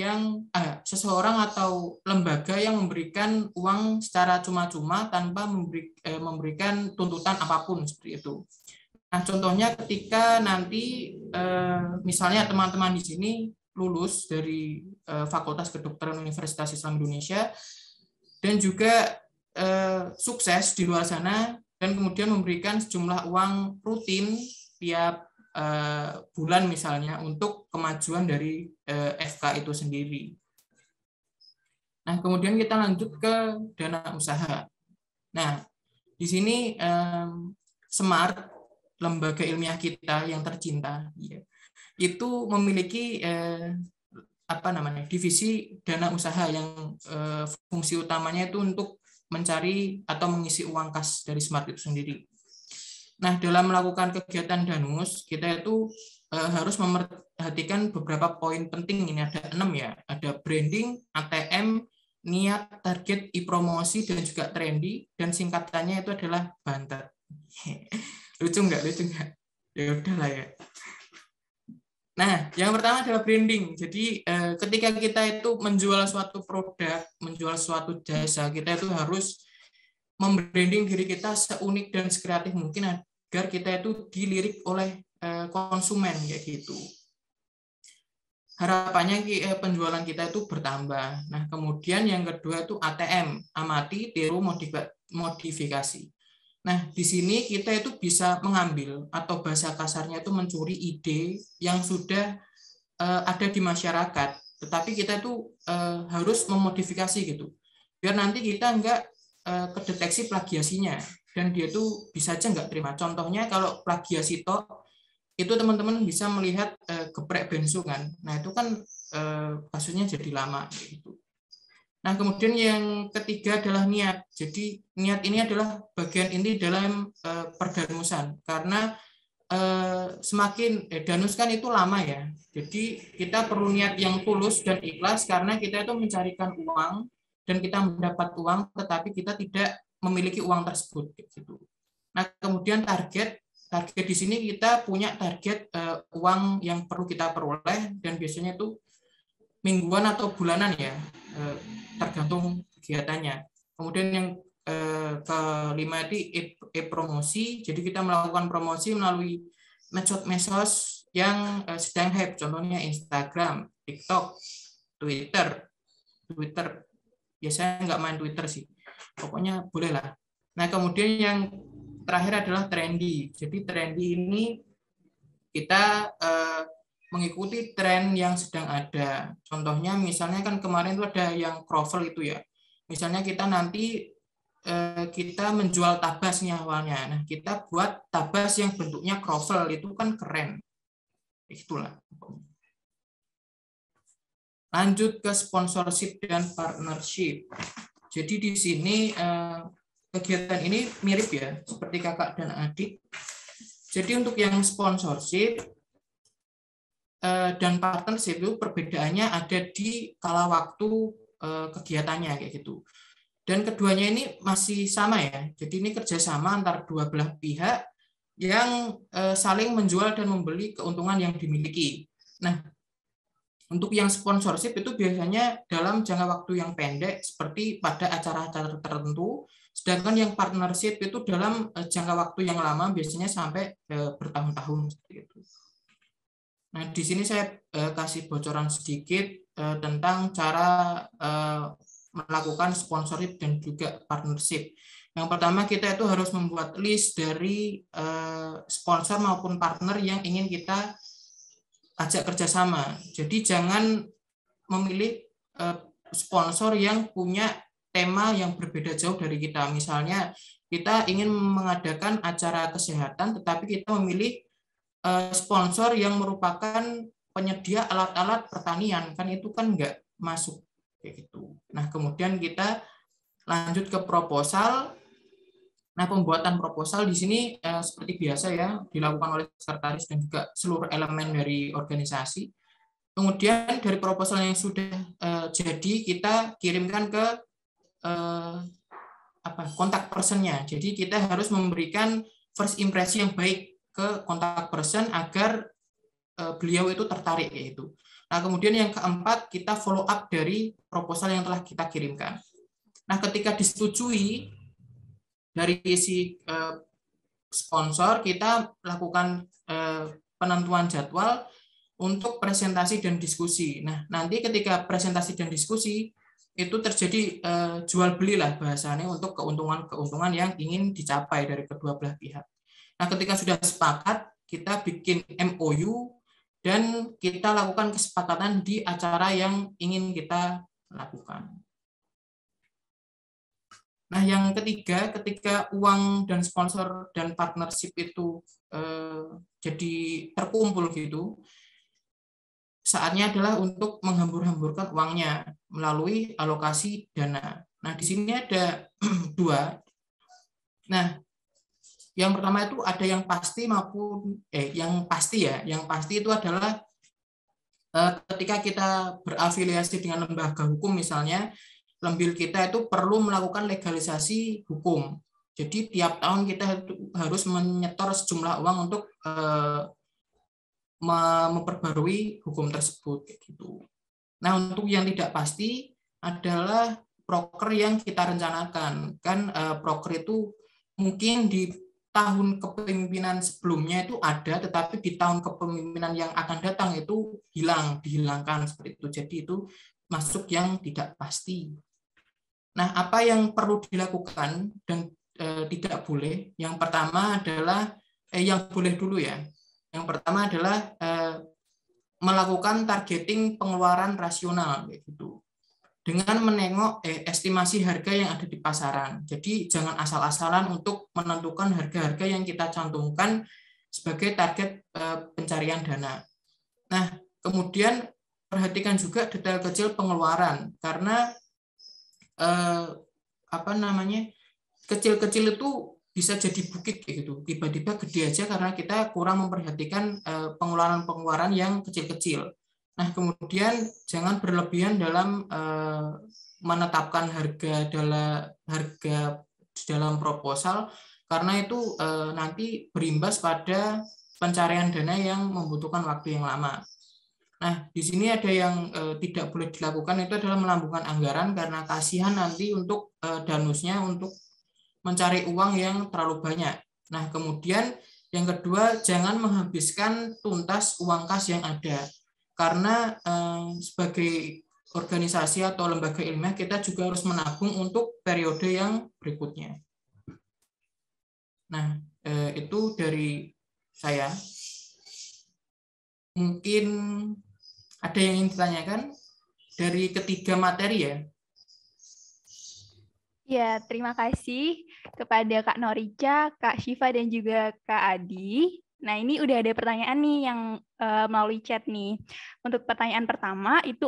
atau lembaga yang memberikan uang secara cuma-cuma tanpa memberikan tuntutan apapun seperti itu. Nah, contohnya ketika nanti misalnya teman-teman di sini lulus dari Fakultas Kedokteran Universitas Islam Indonesia dan juga sukses di luar sana dan kemudian memberikan sejumlah uang rutin tiap bulan misalnya untuk kemajuan dari FK itu sendiri. Nah, kemudian kita lanjut ke dana usaha. Nah, di sini Smart, lembaga ilmiah kita yang tercinta, itu memiliki divisi dana usaha yang fungsi utamanya itu untuk mencari atau mengisi uang kas dari Smart itu sendiri. Nah, dalam melakukan kegiatan Danus, kita itu harus memperhatikan beberapa poin penting. Ini ada 6 ya. Ada branding, ATM, niat, target, e-promosi, dan juga trendy. Dan singkatannya itu adalah bantet. Lucu nggak? Ya udahlah ya. Nah, yang pertama adalah branding. Jadi, ketika kita itu menjual suatu produk, menjual suatu jasa, kita itu harus membranding diri kita seunik dan sekreatif mungkin agar kita itu dilirik oleh konsumen kayak gitu. Harapannya penjualan kita itu bertambah. Nah, kemudian yang kedua itu ATM, amati, tiru, modifikasi. Nah, di sini kita itu bisa mengambil atau bahasa kasarnya itu mencuri ide yang sudah ada di masyarakat, tetapi kita itu harus memodifikasi gitu. Biar nanti kita enggak kedeteksi plagiasinya dan dia tuh bisa aja nggak terima. Contohnya kalau plagiasi itu teman-teman bisa melihat geprek bensu kan. Nah, itu kan kasusnya jadi lama gitu. Nah, kemudian yang ketiga adalah niat. Jadi niat ini adalah bagian inti dalam perdanusan karena semakin danus kan itu lama ya. Jadi kita perlu niat yang tulus dan ikhlas karena kita itu mencarikan uang dan kita mendapat uang, tetapi kita tidak memiliki uang tersebut. Gitu. Nah, kemudian target di sini kita punya target uang yang perlu kita peroleh, dan biasanya itu mingguan atau bulanan ya, tergantung kegiatannya. Kemudian yang kelima itu e-promosi, jadi kita melakukan promosi melalui medsos yang sedang hype, contohnya Instagram, TikTok, Twitter. Biasanya nggak main Twitter sih, pokoknya boleh lah. Nah, kemudian yang terakhir adalah trendy. Jadi trendy ini kita mengikuti tren yang sedang ada. Contohnya misalnya kan kemarin itu ada yang croffle itu ya. Misalnya kita nanti kita menjual tabas nih awalnya. Nah, kita buat tabas yang bentuknya croffle, itu kan keren. Itulah. Lanjut ke sponsorship dan partnership. Jadi di sini kegiatan ini mirip ya, seperti kakak dan adik. Jadi untuk yang sponsorship dan partnership itu perbedaannya ada di kala waktu kegiatannya kayak gitu. Dan keduanya ini masih sama ya. Jadi ini kerjasama antara dua belah pihak yang saling menjual dan membeli keuntungan yang dimiliki. Nah, untuk yang sponsorship itu biasanya dalam jangka waktu yang pendek seperti pada acara-acara tertentu, sedangkan yang partnership itu dalam jangka waktu yang lama biasanya sampai bertahun-tahun seperti itu. Nah, di sini saya kasih bocoran sedikit tentang cara melakukan sponsorship dan juga partnership. Yang pertama kita itu harus membuat list dari sponsor maupun partner yang ingin kita ajak kerjasama. Jadi jangan memilih sponsor yang punya tema yang berbeda jauh dari kita. Misalnya kita ingin mengadakan acara kesehatan, tetapi kita memilih sponsor yang merupakan penyedia alat-alat pertanian, kan itu kan nggak masuk kayak gitu. Nah, kemudian kita lanjut ke proposal. Nah, pembuatan proposal di sini seperti biasa ya, dilakukan oleh sekretaris dan juga seluruh elemen dari organisasi. Kemudian dari proposal yang sudah jadi, kita kirimkan ke kontak personnya. Jadi kita harus memberikan first impression yang baik ke kontak person agar beliau itu tertarik yaitu. Nah, kemudian yang keempat, kita follow up dari proposal yang telah kita kirimkan. Nah, ketika disetujui dari si sponsor, kita lakukan penentuan jadwal untuk presentasi dan diskusi. Nah, nanti ketika presentasi dan diskusi itu terjadi jual belilah bahasanya untuk keuntungan yang ingin dicapai dari kedua belah pihak. Nah, ketika sudah sepakat, kita bikin MOU dan kita lakukan kesepakatan di acara yang ingin kita lakukan. Nah, yang ketiga, ketika uang dan sponsor dan partnership itu jadi terkumpul gitu, saatnya adalah untuk menghambur-hamburkan uangnya melalui alokasi dana. Nah, di sini ada dua. Nah, yang pertama itu ada yang pasti maupun yang pasti ya. Yang pasti itu adalah ketika kita berafiliasi dengan lembaga hukum misalnya, lembil kita itu perlu melakukan legalisasi hukum. Jadi tiap tahun kita harus menyetor sejumlah uang untuk memperbarui hukum tersebut kayak gitu. Nah, untuk yang tidak pasti adalah proker yang kita rencanakan. Kan proker itu mungkin di tahun kepemimpinan sebelumnya itu ada, tetapi di tahun kepemimpinan yang akan datang itu dihilangkan seperti itu. Jadi itu masuk yang tidak pasti. Nah, apa yang perlu dilakukan dan tidak boleh? Yang pertama adalah yang boleh dulu ya. Yang pertama adalah melakukan targeting pengeluaran rasional gitu. Dengan menengok estimasi harga yang ada di pasaran. Jadi jangan asal-asalan untuk menentukan harga-harga yang kita cantumkan sebagai target pencarian dana. Nah, kemudian perhatikan juga detail kecil pengeluaran karena kecil-kecil itu bisa jadi bukit kayak gitu. Tiba-tiba gede aja karena kita kurang memperhatikan pengeluaran-pengeluaran yang kecil-kecil. Nah, kemudian jangan berlebihan dalam menetapkan harga dalam proposal karena itu nanti berimbas pada pencarian dana yang membutuhkan waktu yang lama. Nah, di sini ada yang tidak boleh dilakukan, itu adalah melambungkan anggaran karena kasihan nanti untuk danusnya untuk mencari uang yang terlalu banyak. Nah, kemudian yang kedua, jangan menghabiskan tuntas uang kas yang ada. Karena sebagai organisasi atau lembaga ilmiah, kita juga harus menabung untuk periode yang berikutnya. Nah, itu dari saya. Mungkin ada yang ingin ditanyakan dari ketiga materi ya? Ya, terima kasih kepada Kak Norica, Kak Syifa, dan juga Kak Adi. Nah, ini udah ada pertanyaan nih yang melalui chat nih. Untuk pertanyaan pertama itu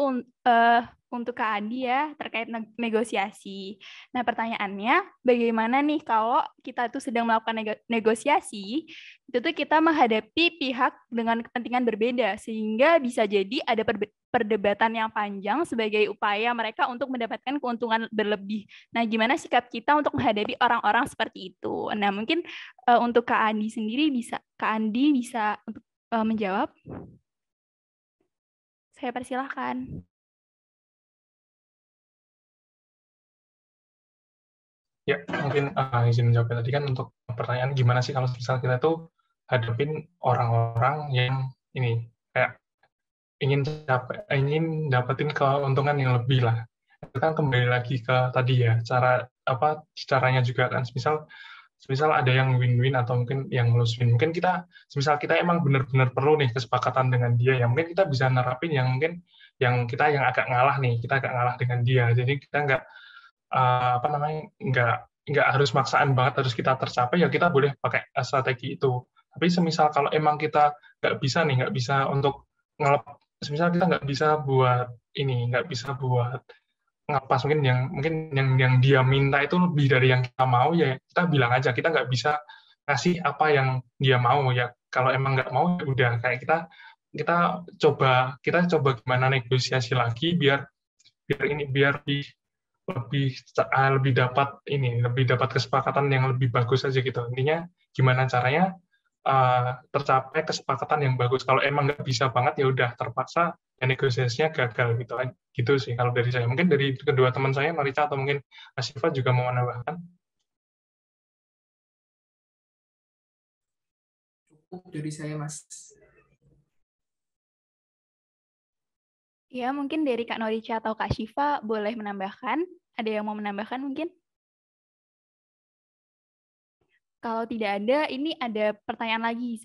untuk Kak Adi ya, terkait negosiasi. Nah, pertanyaannya, bagaimana nih kalau kita tuh sedang melakukan negosiasi, itu tuh kita menghadapi pihak dengan kepentingan berbeda, sehingga bisa jadi ada perdebatan yang panjang sebagai upaya mereka untuk mendapatkan keuntungan berlebih. Nah, gimana sikap kita untuk menghadapi orang-orang seperti itu? Nah, mungkin untuk Kak Andi sendiri Kak Andi bisa untuk menjawab. Saya persilahkan. Ya, mungkin izin menjawab tadi kan untuk pertanyaan gimana sih kalau misalnya kita tuh hadapin orang-orang yang ini kayak ingin dapetin keuntungan yang lebih lah. Itu kan kembali lagi ke tadi ya, caranya juga kan, misal ada yang win-win atau mungkin yang lose-win. Mungkin misal kita emang benar-benar perlu nih kesepakatan dengan dia, ya mungkin kita bisa nerapin yang mungkin yang agak ngalah nih, kita agak ngalah dengan dia. Jadi kita nggak nggak harus maksaan banget harus kita tercapai, ya kita boleh pakai strategi itu. Tapi semisal kalau emang kita nggak bisa untuk semisal kita nggak bisa buat ngelepas, mungkin yang dia minta itu lebih dari yang kita mau, ya kita bilang aja kita nggak bisa ngasih apa yang dia mau. Ya kalau emang nggak mau, ya udah, kayak kita coba gimana negosiasi lagi biar lebih dapat kesepakatan yang lebih bagus aja gitu. Intinya gimana caranya tercapai kesepakatan yang bagus. Kalau emang nggak bisa banget, ya udah terpaksa, ya negosiasinya gagal gitu. Gitu sih kalau dari saya. Mungkin dari kedua teman saya, Marica atau mungkin Asifa juga mau menambahkan. Cukup dari saya, Mas. Ya, mungkin dari Kak Norica atau Kak Syifa boleh menambahkan. Ada yang mau menambahkan mungkin? Kalau tidak ada, ini ada pertanyaan lagi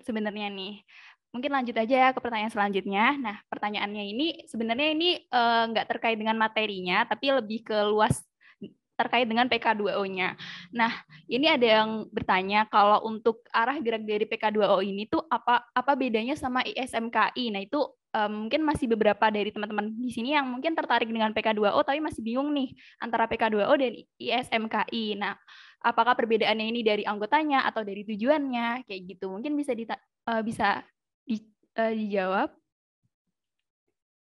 sebenarnya nih. Mungkin lanjut aja ke pertanyaan selanjutnya. Nah, pertanyaannya ini sebenarnya ini nggak terkait dengan materinya, tapi lebih ke luas terkait dengan PK2O-nya. Nah, ini ada yang bertanya kalau untuk arah gerak dari PK2O ini tuh apa bedanya sama ISMKI. Nah, itu mungkin masih beberapa dari teman-teman di sini yang mungkin tertarik dengan PK2O tapi masih bingung nih antara PK2O dan ISMKI. Nah, apakah perbedaannya ini dari anggotanya atau dari tujuannya kayak gitu? Mungkin bisa dijawab.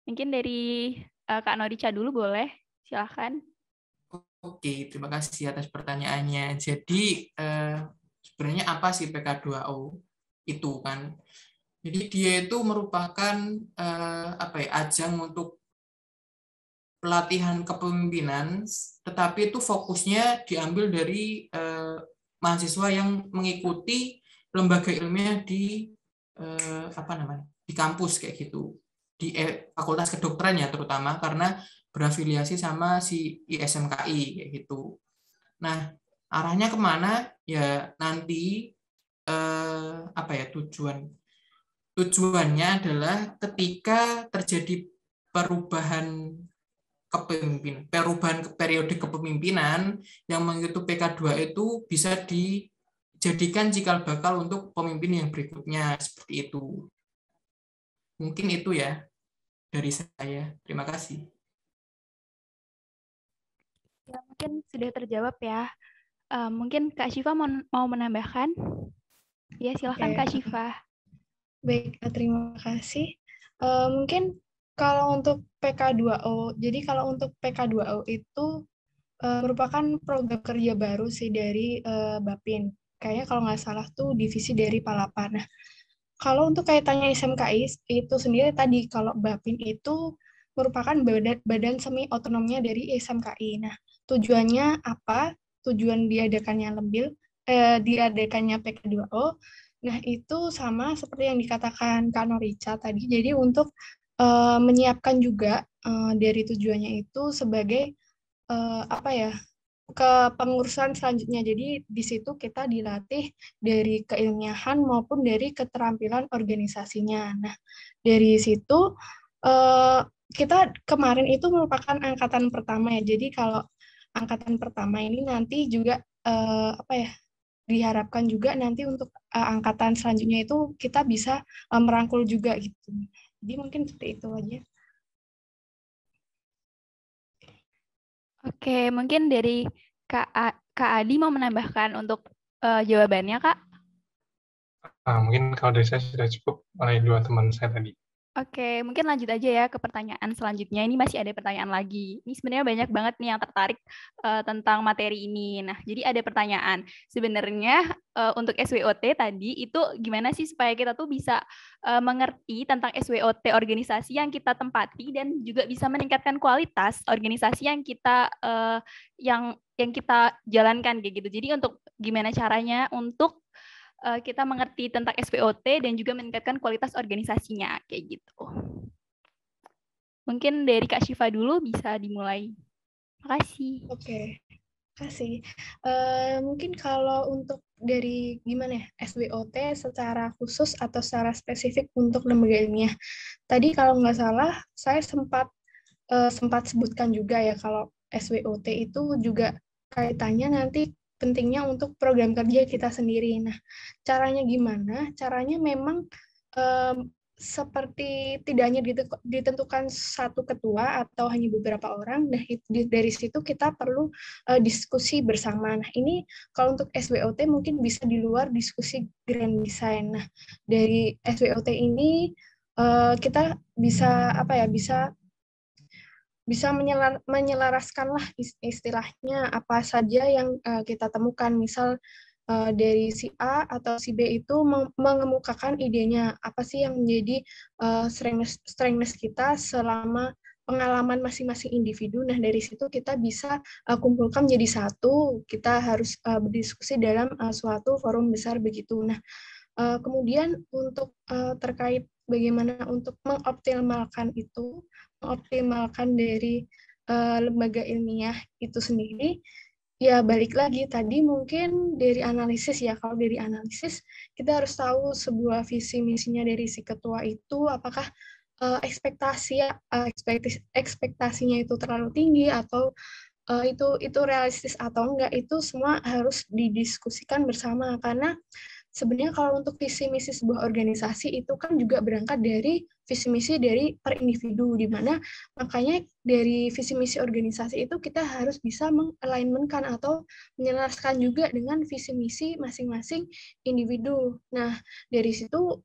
Mungkin dari Kak Norica dulu boleh, silahkan. Oke, terima kasih atas pertanyaannya. Jadi sebenarnya apa sih PK2O itu kan? Jadi dia itu merupakan ajang untuk pelatihan kepemimpinan, tetapi itu fokusnya diambil dari mahasiswa yang mengikuti lembaga ilmiah di di kampus kayak gitu, di fakultas kedokteran ya terutama, karena berafiliasi sama si ISMKI kayak gitu. Nah, arahnya kemana? Ya nanti tujuannya adalah ketika terjadi perubahan periode kepemimpinan yang mengikuti PK2 itu bisa dijadikan cikal bakal untuk pemimpin yang berikutnya, seperti itu. Mungkin itu ya dari saya. Terima kasih. Ya, mungkin sudah terjawab ya. Mungkin Kak Syifa mau menambahkan? Ya, silahkan Kak Syifa. Baik, terima kasih. Mungkin kalau untuk PK2O, jadi kalau untuk PK2O itu merupakan program kerja baru sih dari Bapin. Kayaknya kalau nggak salah tuh divisi dari Palapa. Nah, kalau untuk kaitannya SMKI itu sendiri tadi, kalau Bapin itu merupakan badan semi otonomnya dari SMKI. Nah, tujuannya apa? Tujuan diadakannya PK2O. Nah, itu sama seperti yang dikatakan Kak Norica tadi. Jadi untuk menyiapkan juga dari tujuannya itu sebagai kepengurusan selanjutnya. Jadi di situ kita dilatih dari keilmiahan maupun dari keterampilan organisasinya. Nah, dari situ kita kemarin itu merupakan angkatan pertama ya. Jadi kalau angkatan pertama ini nanti juga diharapkan juga nanti untuk angkatan selanjutnya itu kita bisa merangkul juga gitu. Jadi mungkin seperti itu aja. Oke, mungkin dari Kak Adi mau menambahkan untuk jawabannya, Kak? Mungkin kalau dari saya sudah cukup oleh dua teman saya tadi. Oke, mungkin lanjut aja ya ke pertanyaan selanjutnya. Ini masih ada pertanyaan lagi. Ini sebenarnya banyak banget nih yang tertarik tentang materi ini. Nah, jadi ada pertanyaan. Sebenarnya untuk SWOT tadi itu gimana sih supaya kita tuh bisa mengerti tentang SWOT organisasi yang kita tempati dan juga bisa meningkatkan kualitas organisasi yang kita jalankan kayak gitu. Jadi untuk gimana caranya untuk kita mengerti tentang SWOT dan juga meningkatkan kualitas organisasinya, kayak gitu. Mungkin dari Kak Syifa dulu bisa dimulai. Makasih. Oke. Kasih. Mungkin kalau untuk dari gimana ya, SWOT secara khusus atau secara spesifik untuk lembaga ilmiah. Tadi kalau nggak salah, saya sempat sebutkan juga ya kalau SWOT itu juga kaitannya nanti pentingnya untuk program kerja kita sendiri. Nah, caranya gimana? Caranya memang seperti tidak hanya ditentukan satu ketua atau hanya beberapa orang. Nah, dari situ kita perlu diskusi bersama. Nah, ini kalau untuk SWOT mungkin bisa di luar diskusi grand design. Nah, dari SWOT ini kita bisa apa ya, bisa menyelaraskanlah istilahnya apa saja yang kita temukan. Misal dari si A atau si B itu mengemukakan idenya apa sih yang menjadi strength kita selama pengalaman masing-masing individu. Nah, dari situ kita bisa kumpulkan menjadi satu. Kita harus berdiskusi dalam suatu forum besar begitu. Nah, kemudian untuk terkait bagaimana untuk mengoptimalkan dari lembaga ilmiah itu sendiri, ya balik lagi tadi mungkin dari analisis ya. Kalau dari analisis kita harus tahu sebuah visi misinya dari si ketua itu apakah ekspektasinya itu terlalu tinggi atau itu realistis atau enggak, itu semua harus didiskusikan bersama. Karena sebenarnya kalau untuk visi misi sebuah organisasi itu kan juga berangkat dari visi misi dari per individu, di mana makanya dari visi misi organisasi itu kita harus bisa mengalignmentkan atau menyelaraskan juga dengan visi misi masing-masing individu. Nah, dari situ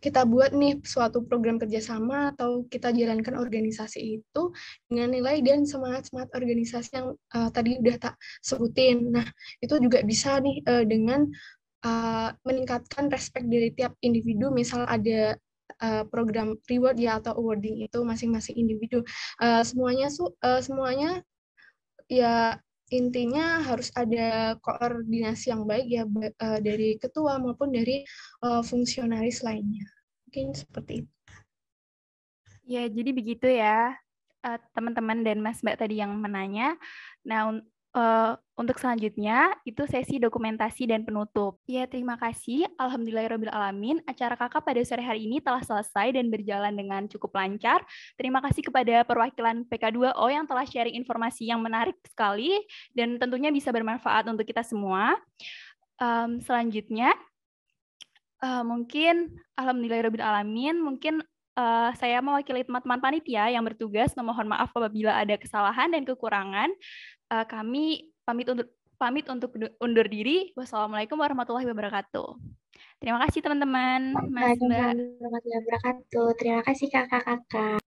kita buat nih suatu program kerjasama atau kita jalankan organisasi itu dengan nilai dan semangat-semangat organisasi yang tadi udah tak sebutin. Nah, itu juga bisa nih dengan meningkatkan respect dari tiap individu. Misal ada program reward ya atau awarding itu masing-masing individu. Semuanya ya intinya harus ada koordinasi yang baik ya dari ketua maupun dari fungsionaris lainnya. Mungkin seperti itu. Ya, jadi begitu ya teman-teman dan Mas Mbak tadi yang menanya. Nah, untuk selanjutnya itu sesi dokumentasi dan penutup. Ya, terima kasih. Alhamdulillahirrahmanirrahim. Acara kakak pada sore hari ini telah selesai dan berjalan dengan cukup lancar. Terima kasih kepada perwakilan PK2O yang telah sharing informasi yang menarik sekali dan tentunya bisa bermanfaat untuk kita semua. Selanjutnya, mungkin alhamdulillahirrahmanirrahim, mungkin saya mewakili teman-teman panitia yang bertugas memohon maaf apabila ada kesalahan dan kekurangan. Kami pamit untuk undur diri. Wassalamualaikum warahmatullahi wabarakatuh. Terima kasih teman-teman, Mas Mbak. Waalaikumsalam warahmatullahi wabarakatuh. Terima kasih kakak-kakak.